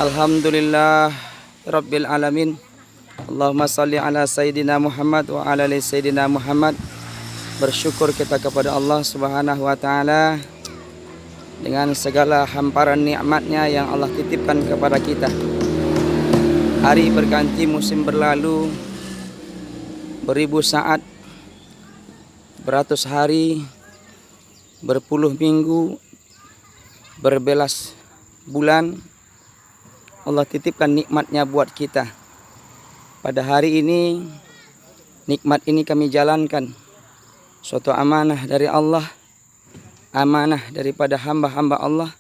Alhamdulillah Rabbil Alamin. Allahumma salli ala Sayyidina Muhammad wa ala ali Sayyidina Muhammad. Bersyukur kita kepada Allah Subhanahu wa ta'ala dengan segala hamparan nikmatnya yang Allah titipkan kepada kita. Hari berganti, musim berlalu, beribu saat, beratus hari, berpuluh minggu, berbelas bulan, Allah titipkan nikmatnya buat kita. Pada hari ini, nikmat ini kami jalankan. Suatu amanah dari Allah, amanah daripada hamba-hamba Allah,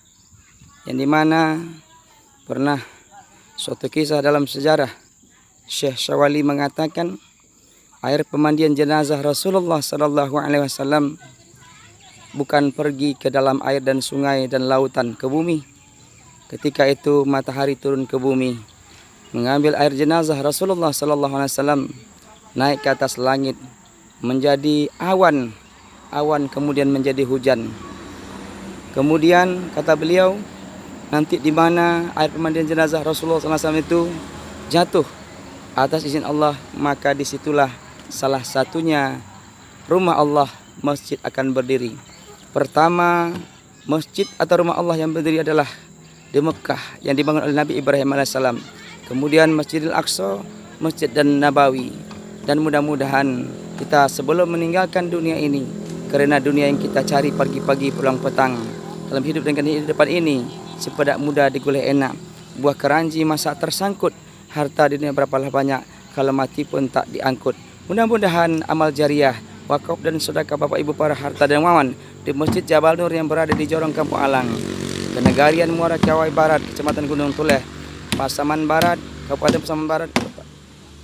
yang dimana pernah suatu kisah dalam sejarah, Syekh Syawali mengatakan air pemandian jenazah Rasulullah Sallallahu Alaihi Wasallam bukan pergi ke dalam air dan sungai dan lautan ke bumi. Ketika itu matahari turun ke bumi, mengambil air jenazah Rasulullah Sallallahu Alaihi Wasallam, naik ke atas langit, menjadi awan, awan kemudian menjadi hujan. Kemudian kata beliau, nanti di mana air pemandian jenazah Rasulullah SAW itu jatuh atas izin Allah, maka disitulah salah satunya rumah Allah, masjid akan berdiri. Pertama, masjid atau rumah Allah yang berdiri adalah di Mekah yang dibangun oleh Nabi Ibrahim alaihissalam. Kemudian Masjidil Aqsa, Masjid dan Nabawi. Dan mudah-mudahan kita sebelum meninggalkan dunia ini, karena dunia yang kita cari pagi-pagi pulang petang, dalam hidup dengan kehidupan ini sepedak muda digulai enak, buah keranji masa tersangkut, harta di dunia berapalah banyak, kalau mati pun tak diangkut. Mudah-mudahan amal jariah, wakaf dan sedekah Bapak Ibu para harta dan wawan di Masjid Jabal Nur yang berada di Jorong Kampung Alang, Kenegarian Muara Cawai Barat, Kecamatan Gunung Tuleh, Pasaman Barat, Kabupaten Pasaman Barat,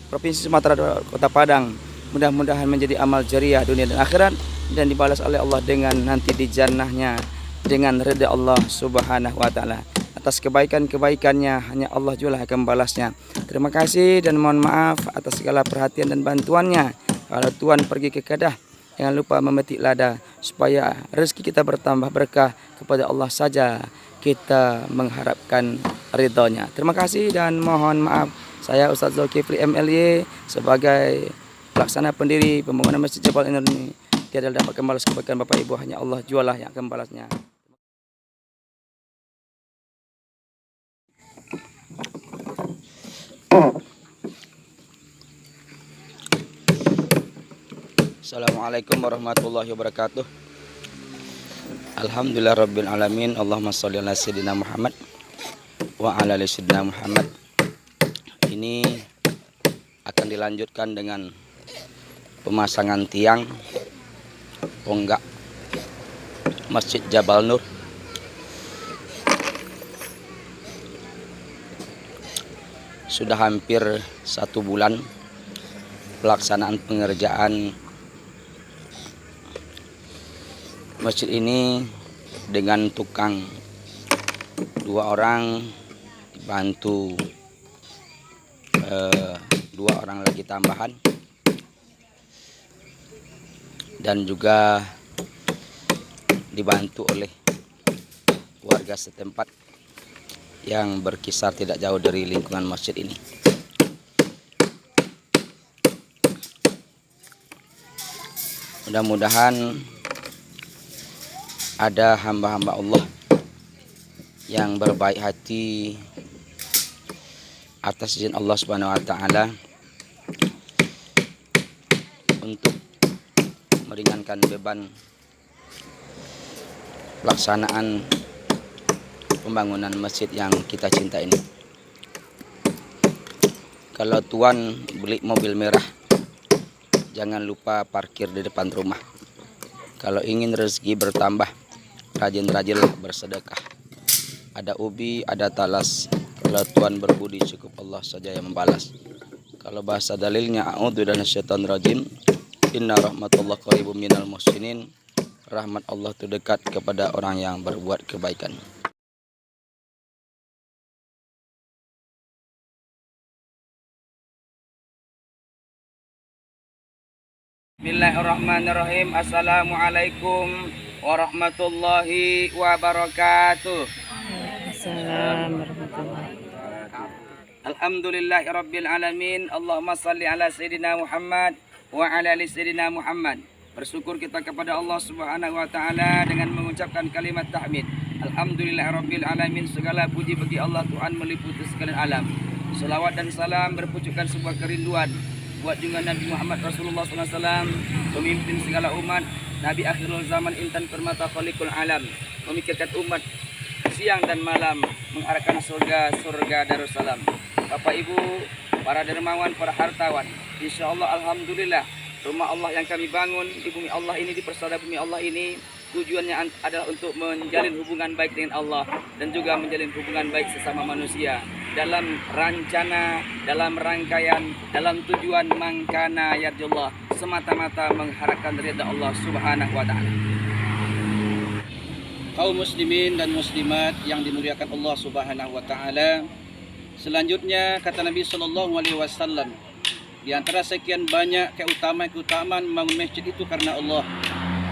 Provinsi Sumatera, Kota Padang. Mudah-mudahan menjadi amal jariah dunia dan akhirat, dan dibalas oleh Allah dengan nanti di jannahnya dengan ridha Allah Subhanahu wa ta'ala. Atas kebaikan-kebaikannya hanya Allah jualah akan membalasnya. Terima kasih dan mohon maaf atas segala perhatian dan bantuannya. Kalau Tuhan pergi ke Kedah, jangan lupa memetik lada supaya rezeki kita bertambah berkah. Kepada Allah saja kita mengharapkan ridhonya. Terima kasih dan mohon maaf. Saya Ustaz Zulkifli MLY sebagai pelaksana pendiri pembangunan Masjid Jabal Nur ini. Tiada dapat membalas kebaikan Bapak Ibu, hanya Allah jualah yang akan membalasnya. Assalamualaikum warahmatullahi wabarakatuh. Alhamdulillah Rabbil Alamin. Allahumma sholli ala Sayyidina Muhammad wa ala ali Sayyidina Muhammad. Ini akan dilanjutkan dengan pemasangan tiang tonggak Masjid Jabal Nur. Sudah hampir 1 bulan pelaksanaan pengerjaan masjid ini dengan tukang 2 orang, dibantu 2 orang lagi tambahan, dan juga dibantu oleh warga setempat yang berkisar tidak jauh dari lingkungan masjid ini. Mudah-mudahan ada hamba-hamba Allah yang berbaik hati atas izin Allah Subhanahu wa ta'ala untuk meringankan beban pelaksanaan pembangunan masjid yang kita cinta ini. Kalau tuan beli mobil merah, jangan lupa parkir di depan rumah. Kalau ingin rezeki bertambah, rajin-rajinlah bersedekah. Ada ubi, ada talas. Kalau tuan berbudi, cukup Allah saja yang membalas. Kalau bahasa dalilnya, a'udzu minasyaitonir rajim. Inna rahmatullah qaribum minal muhsinin. Rahmat Allah itu dekat kepada orang yang berbuat kebaikan. Bismillahirrahmanirrahim. Assalamualaikum warahmatullahi wabarakatuh. Assalamualaikum warahmatullahi wabarakatuh. Alhamdulillahirabbil alamin. Allahumma salli ala sayyidina Muhammad wa ala ali sayyidina Muhammad. Bersyukur kita kepada Allah Subhanahu wa taala dengan mengucapkan kalimat tahmid. Alhamdulillahirabbil alamin. Segala puji bagi Allah Tuhan meliputi sekalian alam. Salawat dan salam berpucukkan sebuah kerinduan buat junjungan Nabi Muhammad Rasulullah SAW, pemimpin segala umat, Nabi akhirul zaman, intan permata khaliqul alam, memikirkan umat siang dan malam, mengarahkan surga Darussalam. Bapak Ibu, para dermawan, para hartawan, insya Allah alhamdulillah rumah Allah yang kami bangun di bumi Allah ini, di persada bumi Allah ini, tujuannya adalah untuk menjalin hubungan baik dengan Allah dan juga menjalin hubungan baik sesama manusia dalam rencana, dalam rangkaian, dalam tujuan mangkana yarjullah, semata-mata mengharapkan ridha Allah Subhanahu wa taala. Kaum muslimin dan muslimat yang dimuliakan Allah Subhanahu wa taala, selanjutnya kata Nabi sallallahu alaihi wasallam, di antara sekian banyak keutamaan membangun masjid itu karena Allah.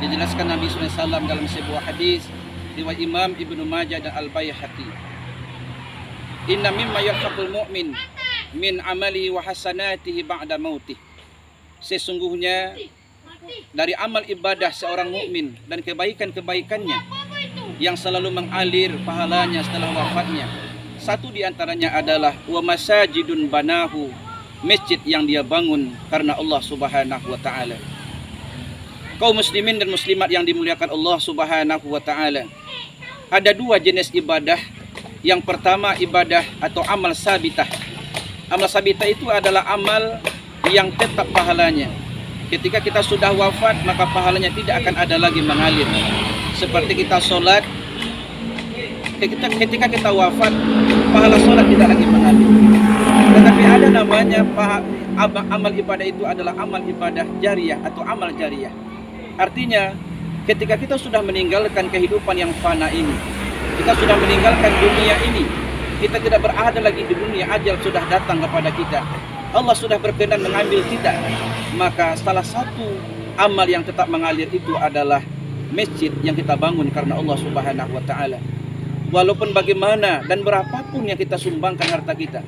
Dijelaskan Nabi sallallahu alaihi wasallam dalam sebuah hadis riwayat Imam Ibnu Majah dan Al-Baihaqi. Inna mimma yarfaqul mu'min min amali wa hasanatihi ba'da mautih. Sesungguhnya dari amal ibadah seorang mukmin dan kebaikan-kebaikannya yang selalu mengalir pahalanya setelah wafatnya, satu di antaranya adalah wa masajidun banahu, masjid yang dia bangun karena Allah Subhanahu wa taala. Kaum muslimin dan muslimat yang dimuliakan Allah Subhanahu wa taala, ada dua jenis ibadah. Yang pertama ibadah atau amal sabitah. Amal sabitah itu adalah amal yang tetap pahalanya. Ketika kita sudah wafat, maka pahalanya tidak akan ada lagi mengalir. Seperti kita sholat, ketika kita wafat, pahala sholat tidak lagi mengalir. Tetapi ada namanya amal ibadah itu adalah amal ibadah jariyah atau amal jariyah. Artinya ketika kita sudah meninggalkan kehidupan yang fana ini, kita sudah meninggalkan dunia ini, kita tidak berada lagi di dunia, ajal sudah datang kepada kita, Allah sudah berkenan mengambil kita, maka salah satu amal yang tetap mengalir itu adalah masjid yang kita bangun karena Allah Subhanahu wa taala. Walaupun bagaimana dan berapapun yang kita sumbangkan harta kita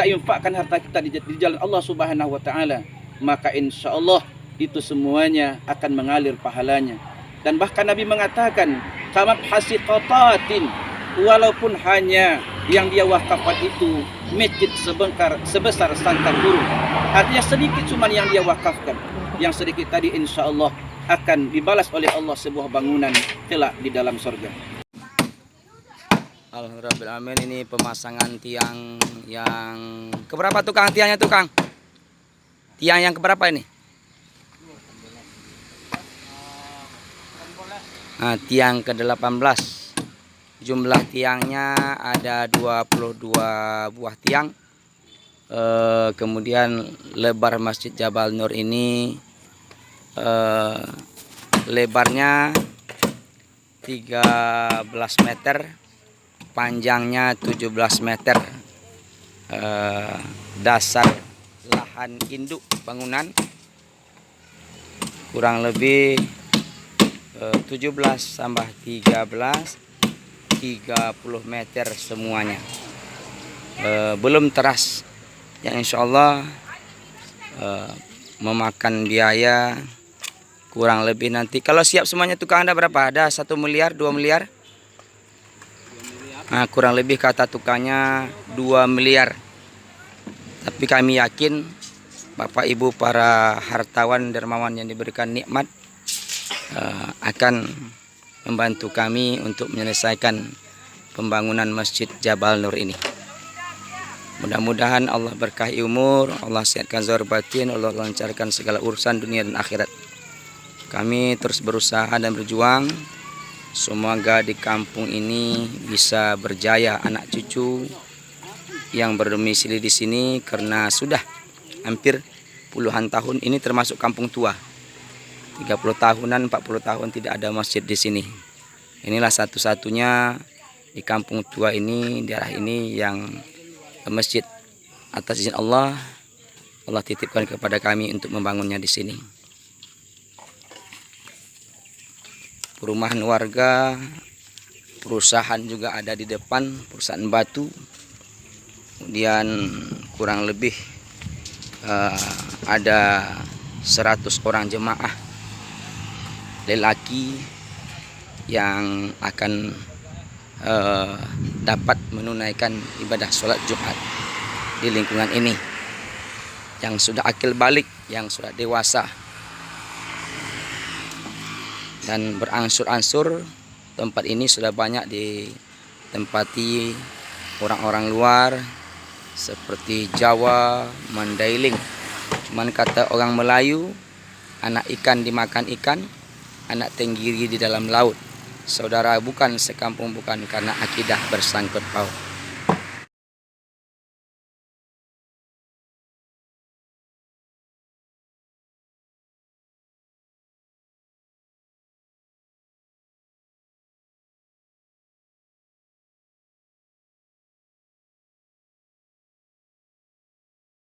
infakkan harta kita di jalan Allah Subhanahu wa taala, maka insya Allah itu semuanya akan mengalir pahalanya. Dan bahkan Nabi mengatakan, kamat hasiqatatin, walaupun hanya yang dia wakafkan itu masjid sebesar sangkar burung, artinya sedikit cuman yang dia wakafkan, yang sedikit tadi insya Allah akan dibalas oleh Allah sebuah bangunan kelak di dalam surga. Alhamdulillah, ini pemasangan tiang yang keberapa tukang tiangnya tukang? Tiang yang keberapa ini? Nah, tiang ke-18. Jumlah tiangnya ada 22 buah tiang. Kemudian lebar Masjid Jabal Nur ini lebarnya 13 meter, panjangnya 17 meter. Dasar lahan induk bangunan kurang lebih 17 tambah 13 30 meter semuanya. Belum teras yang insya Allah memakan biaya kurang lebih nanti kalau siap semuanya tukang Anda berapa? Ada 1 miliar 2 miliar? Nah, kurang lebih kata tukangnya 2 miliar. Tapi kami yakin Bapak Ibu para hartawan dermawan yang diberikan nikmat akan membantu kami untuk menyelesaikan pembangunan Masjid Jabal Nur ini. Mudah-mudahan Allah berkahi umur, Allah sehatkan zahir batin, Allah lancarkan segala urusan dunia dan akhirat. Kami terus berusaha dan berjuang. Semoga di kampung ini bisa berjaya anak cucu yang berdomisili di sini, karena sudah hampir puluhan tahun ini termasuk kampung tua. 30 tahunan, 40 tahun tidak ada masjid di sini. Inilah satu-satunya di kampung tua ini, daerah ini yang masjid. Atas izin Allah, Allah titipkan kepada kami untuk membangunnya di sini. Perumahan warga, perusahaan juga ada di depan, perusahaan batu. Kemudian kurang lebih ada 100 orang jemaah lelaki yang akan dapat menunaikan ibadah sholat Jumat di lingkungan ini, yang sudah akil balik, yang sudah dewasa, dan berangsur-angsur tempat ini sudah banyak ditempati orang-orang luar seperti Jawa, Mandailing. Cuman kata orang Melayu, anak ikan dimakan ikan, anak tenggiri di dalam laut. Saudara, bukan sekampung, bukan, karena akidah bersangkut paut.